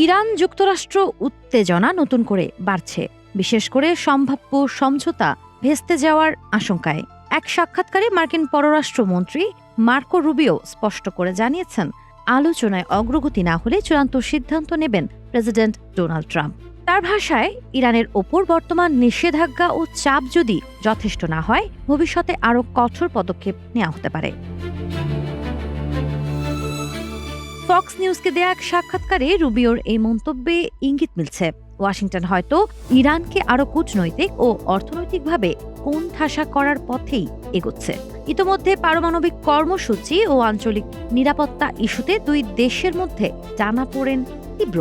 Iran যুক্তরাষ্ট্র উত্তেজনা নতুন করে বাড়ছে, বিশেষ করে সম্ভাব্য সমঝোতা ভেস্তে যাওয়ার আশঙ্কায়। এক সাক্ষাৎকারে মার্কিন পররাষ্ট্রমন্ত্রী মার্কো রুবিও স্পষ্ট করে জানিয়েছেন, আলোচনায় অগ্রগতি না হলে চূড়ান্ত সিদ্ধান্ত নেবেন প্রেসিডেন্ট ডোনাল্ড ট্রাম্প। তার ভাষায়, ইরানের ওপর বর্তমান নিষেধাজ্ঞা ও চাপ যদি যথেষ্ট না হয়, ভবিষ্যতে আরও কঠোর পদক্ষেপ নেওয়া হতে পারে। ফক্স নিউজকে দেয়া এক সাক্ষাৎকারে রুবিওর এই মন্তব্যে ইঙ্গিত মিলছে, ওয়াশিংটন হয়তো ইরানকে আরও কূটনৈতিক ও অর্থনৈতিকভাবে কোণঠাসা করার পথেই এগোচ্ছে। ইতোমধ্যে পারমাণবিক কর্মসূচি ও আঞ্চলিক নিরাপত্তা ইস্যুতে দুই দেশের মধ্যে টানাপোড়েন তীব্র।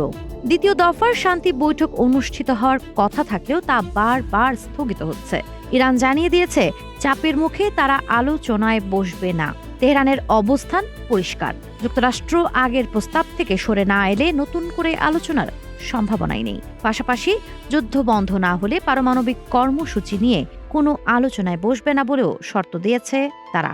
দ্বিতীয় দফার শান্তি বৈঠক অনুষ্ঠিত হওয়ার কথা থাকলেও তা বারবার স্থগিত হচ্ছে। ইরান জানিয়ে দিয়েছে, চাপের মুখে তারা আলোচনায় বসবে না। তেহরানের অবস্থান পরিষ্কার, যুক্তরাষ্ট্র আগের প্রস্তাব থেকে সরে না এলে নতুন করে আলোচনার সম্ভাবনাই নেই। পাশাপাশি যুদ্ধ বন্ধ না হলে পারমাণবিক কর্মসূচি নিয়ে কোনো আলোচনায় বসবে না বলেও শর্ত দিয়েছে তারা।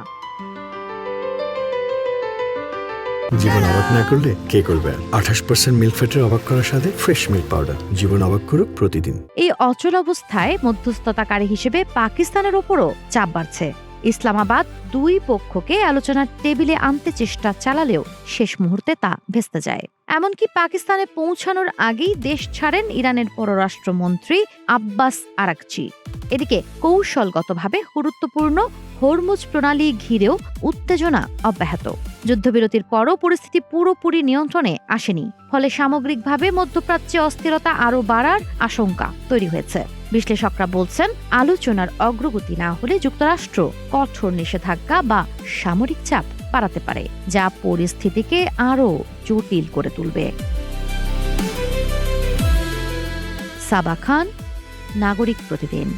জীবন অবাক না করলে কে করবে? 28% মিল্ক ফ্যাটের অবাক করার সাথে ফ্রেশ মিল্ক পাউডার। জীবন অবাক করুক প্রতিদিন। এই অচল অবস্থায় মধ্যস্থতাকারী হিসেবে পাকিস্তানের ওপরও চাপ বাড়ছে। ইসলামাবাদ দুই পক্ষকে আলোচনার টেবিলে আনতে চেষ্টা চালালেও শেষ মুহূর্তে তা ভেস্তে যায়। এমনকি পাকিস্তানে পৌঁছানোর আগেই দেশ ছাড়েন ইরানের পররাষ্ট্রমন্ত্রী আব্বাস আরাকচি। এদিকে কৌশলগতভাবে গুরুত্বপূর্ণ হরমুজ প্রণালী ঘিরেও উত্তেজনা অব্যাহত। যুদ্ধবিরতির পরও পরিস্থিতি পুরোপুরি নিয়ন্ত্রণে আসেনি, ফলে সামগ্রিকভাবে মধ্যপ্রাচ্যে অস্থিরতা আরও বাড়ার আশঙ্কা তৈরি হয়েছে। বিশ্লেষকরা বলছেন, আলোচনার অগ্রগতি না হলে যুক্তরাষ্ট্র কঠোর নিষেধাজ্ঞা বা সামরিক চাপ বাড়াতে পারে, যা পরিস্থিতিকে আরও জটিল করে তুলবে। সাবা খান, নাগরিক প্রতিদিন।